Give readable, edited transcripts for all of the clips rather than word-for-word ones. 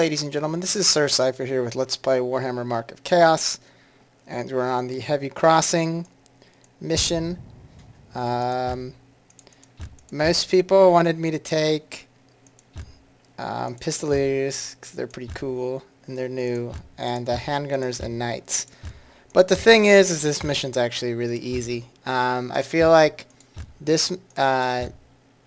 ladies and gentlemen, this is Sir Cypher here with Let's Play Warhammer Mark of Chaos, and we're on the Heavy Crossing mission. Most people wanted me to take pistoliers because they're pretty cool and they're new, and handgunners and knights. But the thing is this mission's actually really easy. I feel like this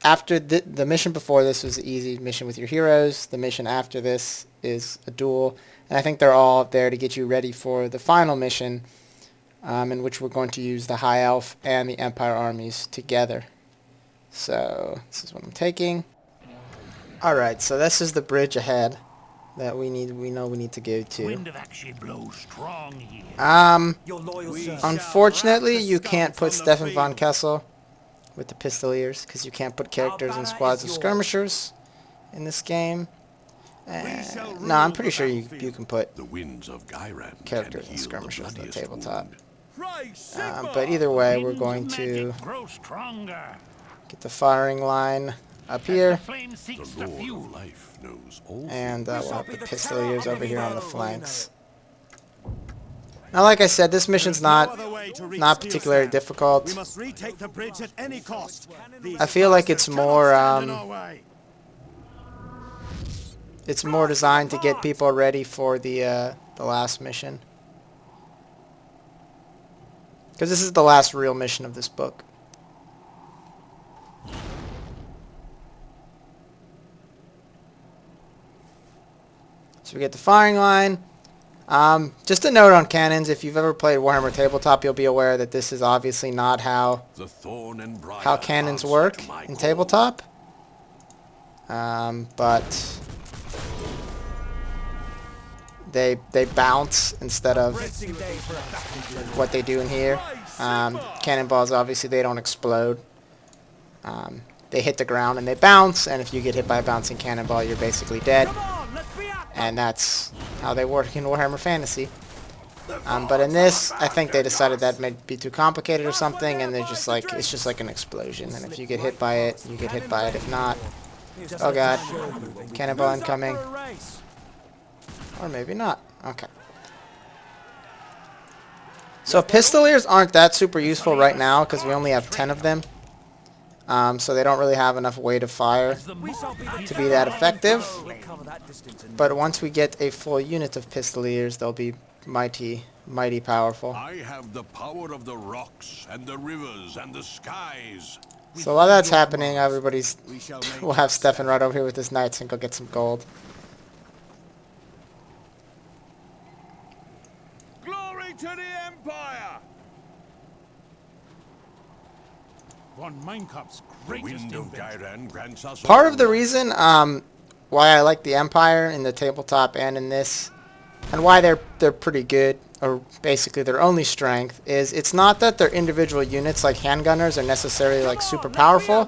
after the mission before this was an easy mission with your heroes. The mission after this is a duel, and I think they're all there to get you ready for the final mission, in which we're going to use the High Elf and the Empire armies together. So this is what I'm taking. Alright, so this is the bridge ahead that we know we need to go to. Wind of action blows strong here. Unfortunately you can't put Stefan von Kessel with the pistoliers because you can't put characters in squads of skirmishers in this game. No, I'm pretty sure you can put characters in skirmishers on the tabletop. But either way, we're going to get the firing line up here, and we'll have the pistoliers over here on the flanks. Now, like I said, this mission's not particularly difficult. I feel like it's more designed to get people ready for the last mission, because this is the last real mission of this book. So we get the firing line. Just a note on cannons, if you've ever played Warhammer Tabletop, you'll be aware that this is obviously not how cannons work in Tabletop. But they bounce instead of what they do in here. Cannonballs, obviously, they don't explode. They hit the ground and they bounce, and if you get hit by a bouncing cannonball, you're basically dead. And that's how they work in Warhammer Fantasy. But in this, I think they decided that might be too complicated or something, and they're just like, it's just like an explosion, and if you get hit by it, you get hit by it. If not, oh god, cannonball incoming. Or maybe not. Okay. So pistoliers aren't that super useful right now because we only have 10 of them. So they don't really have enough weight of fire to be that effective. But once we get a full unit of pistoliers, they'll be mighty powerful. I have the power of the rocks and the rivers and the skies. So while that's happening, we'll have Stefan right over here with his knights and go get some gold. Glory to the Empire! Part of the reason why I like the Empire in the tabletop and in this, and why they're pretty good, or basically their only strength, is it's not that their individual units like handgunners are necessarily like super powerful.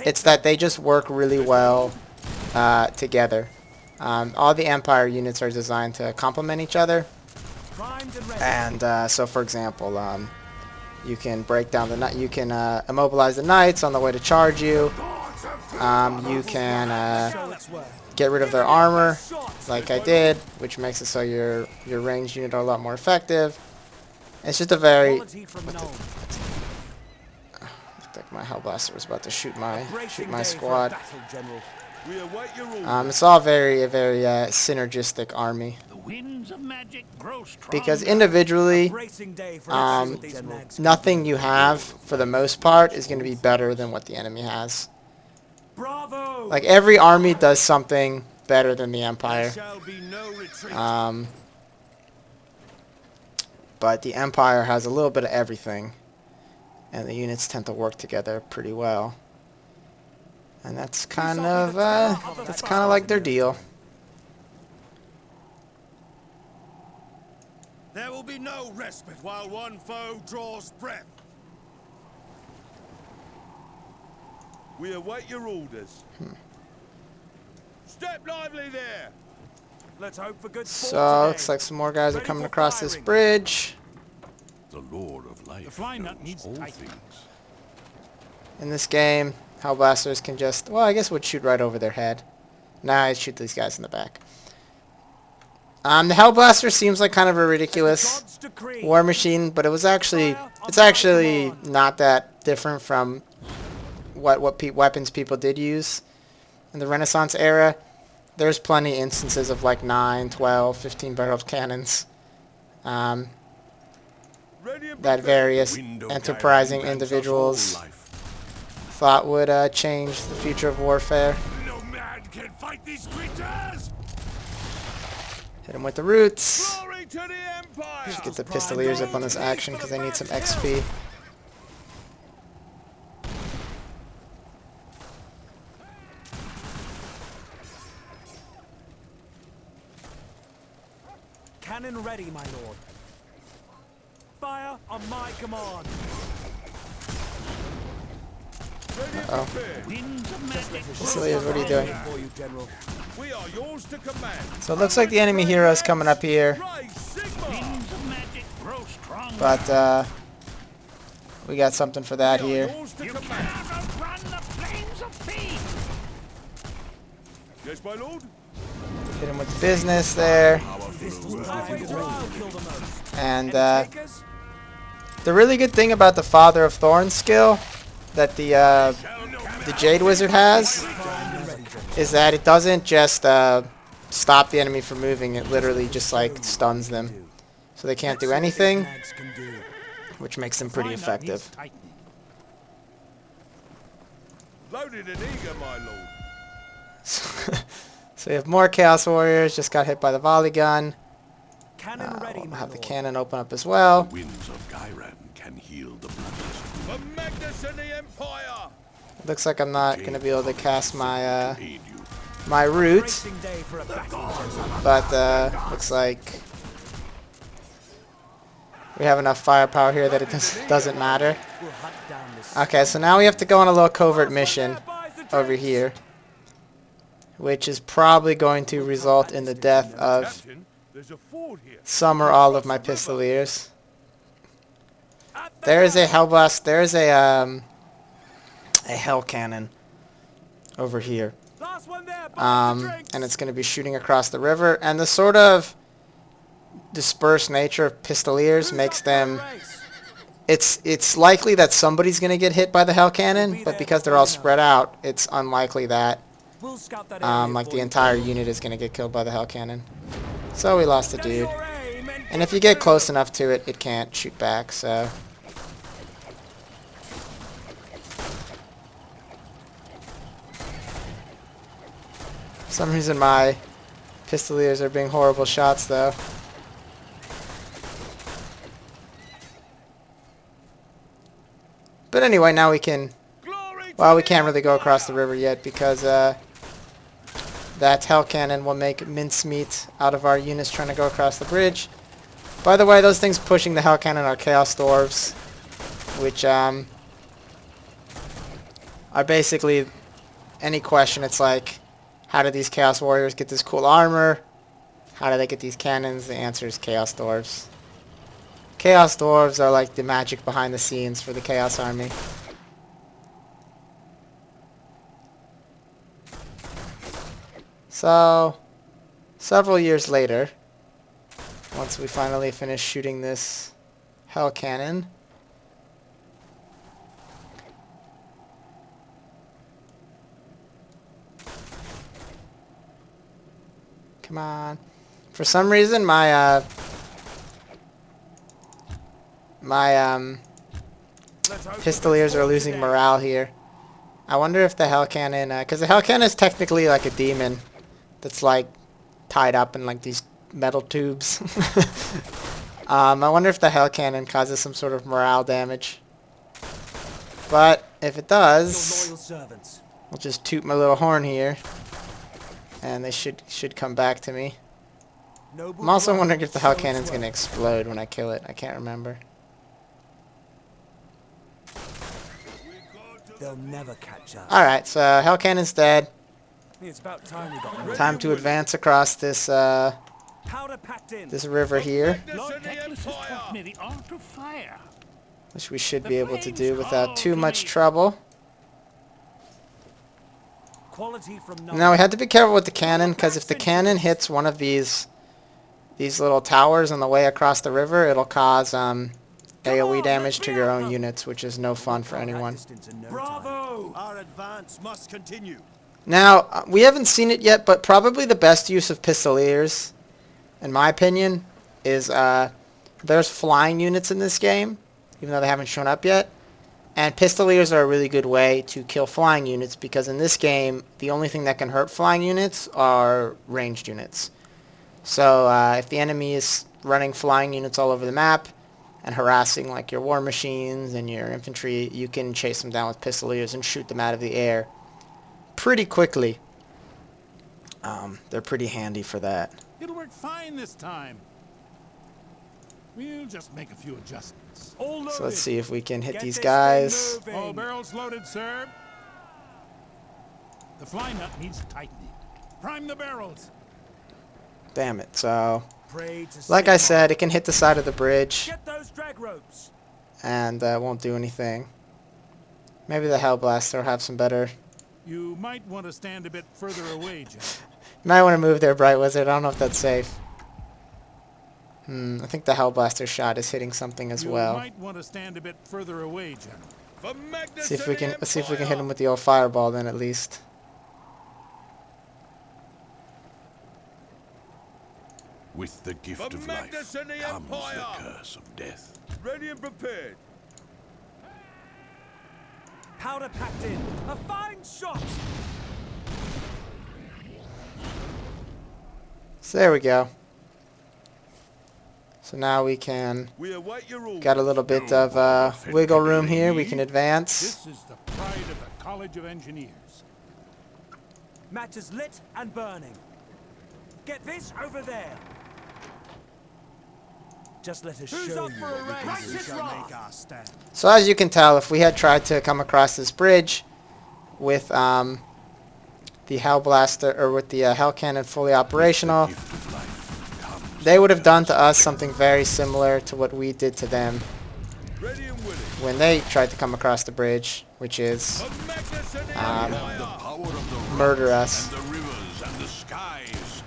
It's that they just work really well together. All the Empire units are designed to complement each other, and so for example, you can break down you can immobilize the knights on the way to charge you. You can get rid of their armor, like I did, which makes it so your ranged unit are a lot more effective. It's just a very... Looked like my Hellblaster was about to shoot my squad. It's all a very synergistic army. Because individually, nothing you have, for the most part, is going to be better than what the enemy has. Like, every army does something better than the Empire. But the Empire has a little bit of everything, and the units tend to work together pretty well. And that's kind of like their deal. There will be no respite while one foe draws breath. We await your orders. Step lively there. Let's hope for good sport So looks like some more guys are coming across this bridge. The Lord of Life. The flying nut needs tightening. In this game, Hellblasters can just, well, I guess would shoot right over their head. Nah, I shoot these guys in the back. The Hellblaster seems like kind of a ridiculous war machine, but it's actually not that different from what weapons people did use in the Renaissance era. There's plenty of instances of like 9, 12, 15-barreled cannons that various enterprising individuals thought would change the future of warfare. No man can fight these creatures. Hit him with the roots. Glory to the Empire! Just get the pistoliers up on this action because they need some XP. Cannon ready, my lord. Fire on my command. Uh-oh. Pistoliers, what are you doing? We are yours to command. So it looks like the enemy hero is coming up here. But we got something for that here. Yes, my lord. Hit him with the business there. And the really good thing about the Father of Thorns skill that the Jade Wizard has is that it doesn't just stop the enemy from moving. It literally just like stuns them, so they can't do anything, which makes them pretty effective. Loaded and eager, my lord. So we have more Chaos Warriors. Just got hit by the volley gun. We'll have the cannon open up as well. The winds of Gyran can heal the bloodlust. For Magnus and the Empire. Looks like I'm not going to be able to cast my my root, but looks like we have enough firepower here that it doesn't matter. Okay, so now we have to go on a little covert mission over here, which is probably going to result in the death of some or all of my pistoliers. There is a hellblast. There is a hellcannon over here, and it's going to be shooting across the river. And the sort of dispersed nature of pistoliers makes them. It's likely that somebody's going to get hit by the hellcannon, but because they're all spread out, it's unlikely that like the entire unit is going to get killed by the hellcannon. So we lost a dude. And if you get close enough to it, it can't shoot back, so. For some reason my pistoliers are being horrible shots, though. But anyway, now we can. Well, we can't really go across the river yet because that hellcannon will make mincemeat out of our units trying to go across the bridge. By the way, those things pushing the hellcannon are Chaos Dwarves, which are basically any question. It's like, how do these Chaos Warriors get this cool armor? How do they get these cannons? The answer is Chaos Dwarves. Chaos Dwarves are like the magic behind the scenes for the Chaos Army. So, several years later, once we finally finish shooting this hellcannon, come on. For some reason, my pistoliers are losing morale here. I wonder if the hellcannon, because the hellcannon is technically like a demon that's like tied up in like these metal tubes. I wonder if the hellcannon causes some sort of morale damage. But if it does, I'll just toot my little horn here, and they should come back to me. I'm also wondering if the hellcannon's gonna explode when I kill it. I can't remember. They'll never catch us. Alright, so hellcannon's dead. It's about time we got Time to advance across this this river here, which we should be able to do without too much trouble. Quality from Now we have to be careful with the cannon, because if the cannon hits one of these little towers on the way across the river, it'll cause AoE damage to your own units, which is no fun for anyone. Bravo! Our advance must continue. Now, we haven't seen it yet, but probably the best use of pistoliers, in my opinion, is there's flying units in this game, even though they haven't shown up yet. And pistoliers are a really good way to kill flying units, because in this game, the only thing that can hurt flying units are ranged units. So if the enemy is running flying units all over the map and harassing like your war machines and your infantry, you can chase them down with pistoliers and shoot them out of the air pretty quickly. They're pretty handy for that. It'll work fine this time. We'll just make a few adjustments. All loaded. So let's see if we can hit Get these this guys. thing All moving. barrels loaded, sir. The fly nut needs tightening. Prime the barrels. Damn it. So, Pray to like I Sigmar. said, it can hit the side of the bridge Get those drag ropes. and won't do anything. Maybe the Hellblaster will have some better... You might want to stand a bit further away, General. You might want to move there, Bright Wizard. I don't know if that's safe. I think the Hellblaster shot is hitting something as You well. might want to stand a bit further away, General. For Magnus See if we and can the let's see if we can hit Empire. him with the old fireball then at least. With the gift For of Magnus life and the comes the Empire. curse of death. Ready and prepared. Powder packed in. A fine shot. So there we go. So now we can We await your orders. got a little bit of wiggle room here. We can advance. This is the pride of the College of Engineers. Match is lit and burning. Get this over there. Just let us Who's show up you for a what we race? can We do. shall make our stand. So as you can tell, if we had tried to come across this bridge with the Hellblaster or with the hellcannon fully operational, The gift of life comes they would have done to us something very similar to what we did to them Ready and willing. when they tried to come across the bridge, which is For Magnus and the the Empire. power of the murder rocks us. and the rivers and the skies.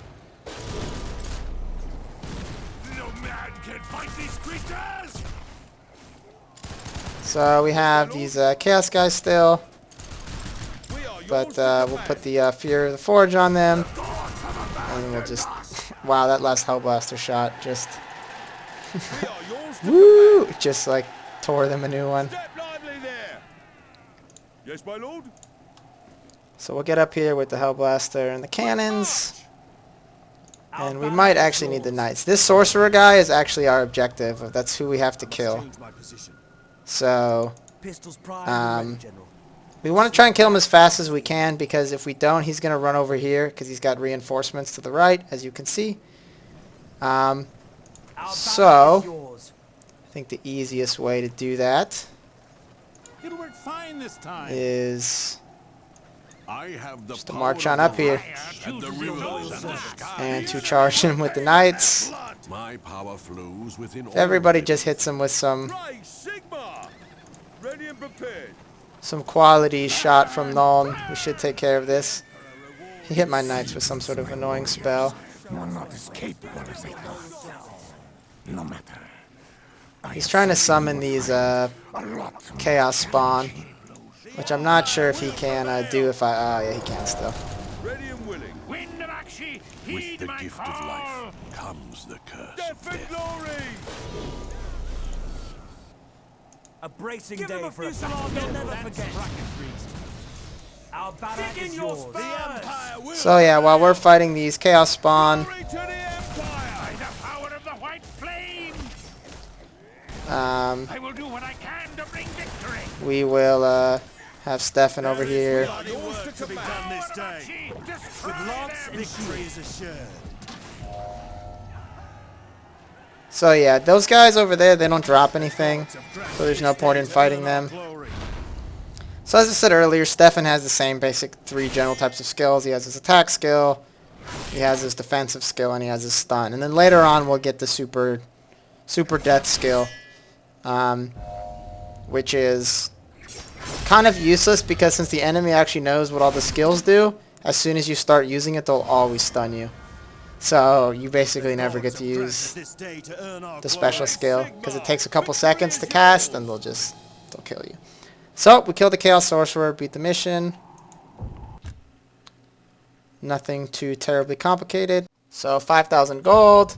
No man can fight these creatures. So we have these Chaos guys still, We are yours but to we'll command. put the Fury of the Forge on them, and we'll just... Wow, that last Hellblaster shot just... We are yours to Woo! Just like tore them a new one. command. Step lively there. Yes, my lord. So we'll get up here with the Hellblaster and the cannons, Our and we battle might is actually need the yours. knights. This sorcerer guy is actually our objective. That's who we have to kill. Change my position. So Pistols primed Um, and ready, General. we want to try and kill him as fast as we can, because if we don't, he's going to run over here because he's got reinforcements to the right, as you can see. Our battle so- is yours. I think the easiest way to do that It'll work fine this time. is I have the Just to power march of on the up here. rocks and the rivers and the skies. and to charge him with the knights. My power flows within all Everybody living. just hits him with some Right, Sigma. Ready and prepared. quality shot from Nuln. We should take care of this. He hit my knights with some sort of annoying spell. You're not as capable as I thought. No matter. He's trying to summon these Chaos Spawn, which I'm not sure if he can do if I... Oh, yeah, he can still. Ready and willing. Wind of Akshi, With heed the my gift of call. life comes the curse of Death and death. glory. A bracing Give him day a for a fusillade battle you'll then. never That's forget. bracketry. Our battle Dig in is your yours. spurs. The Empire will. So yeah, while we're fighting these Chaos Spawn, Glory to the Empire. By the power of the white flame, um, I will do what I can to bring victory. we will have Stefan over here. Bloody work to be done this day. Akshi, destroy With Lance, them. victory is assured. So yeah, those guys over there, they don't drop anything, so there's no point in fighting them. Glory. So as I said earlier, Stefan has the same basic 3 general types of skills. He has his attack skill, he has his defensive skill, and he has his stun. And then later on we'll get the super death skill, which is kind of useless because since the enemy actually knows what all the skills do, as soon as you start using it, they'll always stun you. So you basically never get to use the special skill because it takes a couple seconds to cast and they'll kill you. So we killed the Chaos Sorcerer, beat the mission. Nothing too terribly complicated. So 5,000 gold.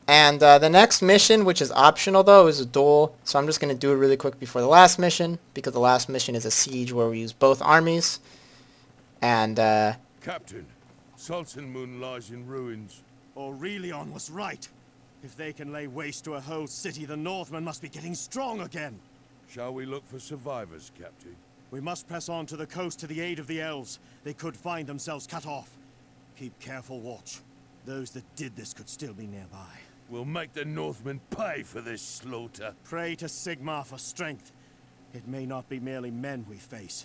And the next mission, which is optional though, is a duel. So I'm just going to do it really quick before the last mission, because the last mission is a siege where we use both armies. And Captain, Sultan Moon lies in ruins. Aurelion was right. If they can lay waste to a whole city, the Northmen must be getting strong again. Shall we look for survivors, Captain? We must press on to the coast to the aid of the elves. They could find themselves cut off. Keep careful watch. Those that did this could still be nearby. We'll make the Northmen pay for this slaughter. Pray to Sigmar for strength. It may not be merely men we face.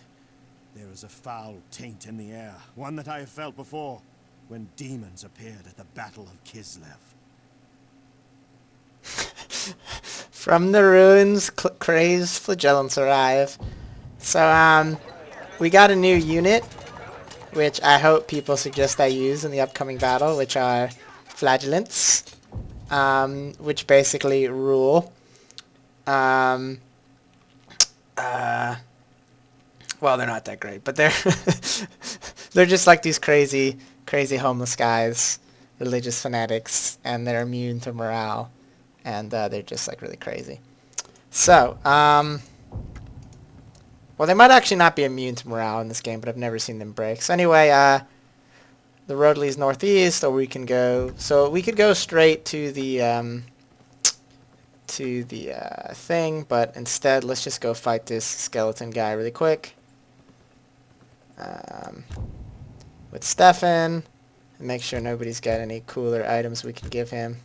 There is a foul taint in the air, one that I have felt before, when demons appeared at the Battle of Kislev. from the ruins, crazed flagellants arrive. So, we got a new unit, which I hope people suggest I use in the upcoming battle, which are flagellants, which basically rule. Well, they're not that great, but they're they're just like these crazy homeless guys, religious fanatics, and they're immune to morale, and they're just like really crazy. So, well, they might actually not be immune to morale in this game, but I've never seen them break. So anyway, the road leads northeast, or we can go. So we could go straight to the thing, but instead, let's just go fight this skeleton guy really quick. With Stefan, and make sure nobody's got any cooler items we can give him.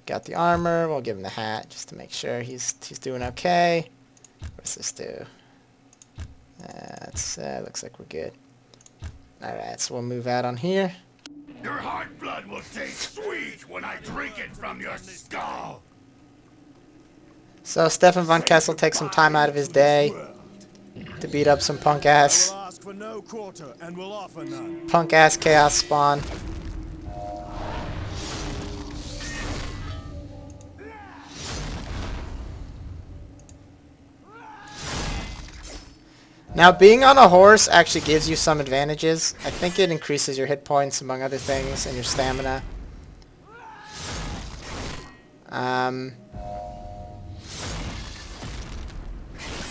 Got the armor, we'll give him the hat just to make sure he's doing okay. What's this do? That's looks like we're good. Alright, so we'll move out on here. Your heart blood will taste sweet when I drink it from your skull. So Stefan von Kessel takes some time out of his day to beat up some punk ass For no quarter, and will offer none. chaos spawn. Now, being on a horse actually gives you some advantages. I think it increases your hit points, among other things, and your stamina.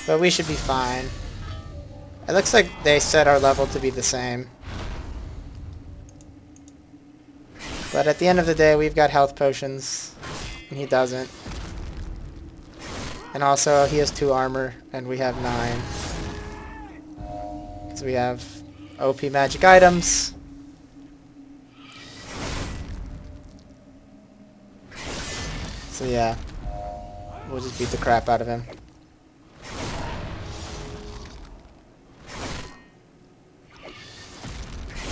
But we should be fine. It looks like they set our level to be the same. But at the end of the day, we've got health potions, and he doesn't. And also, he has 2 armor, and we have 9. So we have OP magic items. So yeah, we'll just beat the crap out of him.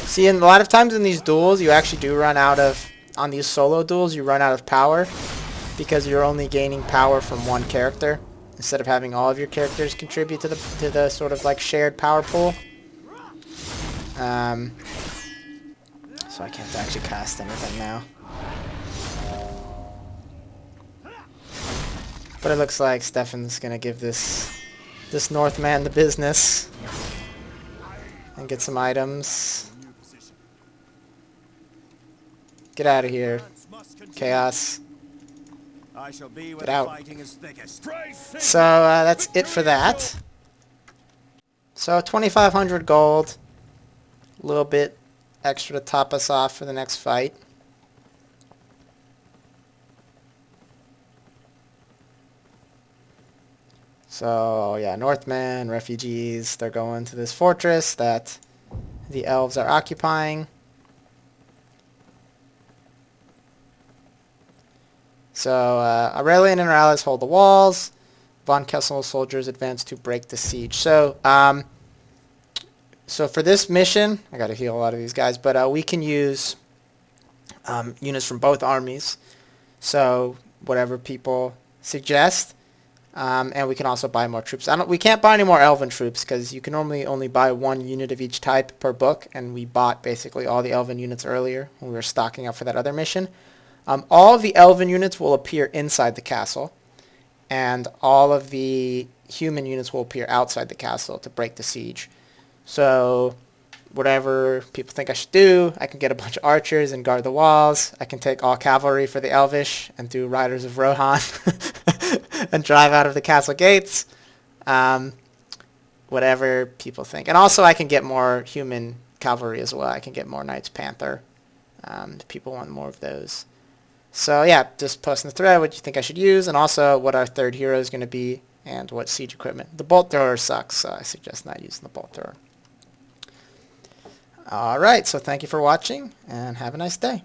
See, and a lot of times in these duels, you actually do run out of, on these solo duels, you run out of power because you're only gaining power from one character instead of having all of your characters contribute to the sort of like shared power pool. So I can't actually cast anything now. But it looks like Stefan's gonna give this Northman the business and get some items. Get out of here, Chaos. Get out. So that's it for that. So 2,500 gold. A little bit extra to top us off for the next fight. So yeah, Northmen, refugees, they're going to this fortress that the elves are occupying. So Aurelian and her allies hold the walls. Von Kessel soldiers advance to break the siege. So so for this mission, I gotta heal a lot of these guys, but we can use units from both armies. So whatever people suggest. And we can also buy more troops. We can't buy any more elven troops because you can normally only buy 1 unit of each type per book, and we bought basically all the elven units earlier when we were stocking up for that other mission. All of the elven units will appear inside the castle, and all of the human units will appear outside the castle to break the siege. So whatever people think I should do, I can get a bunch of archers and guard the walls. I can take all cavalry for the Elvish and do Riders of Rohan and drive out of the castle gates. Whatever people think. And also I can get more human cavalry as well. I can get more Knights Panther if people want more of those. So yeah, just post in the thread what you think I should use, and also what our third hero is going to be, and what siege equipment. The bolt thrower sucks, so I suggest not using the bolt thrower. Alright, so thank you for watching, and have a nice day.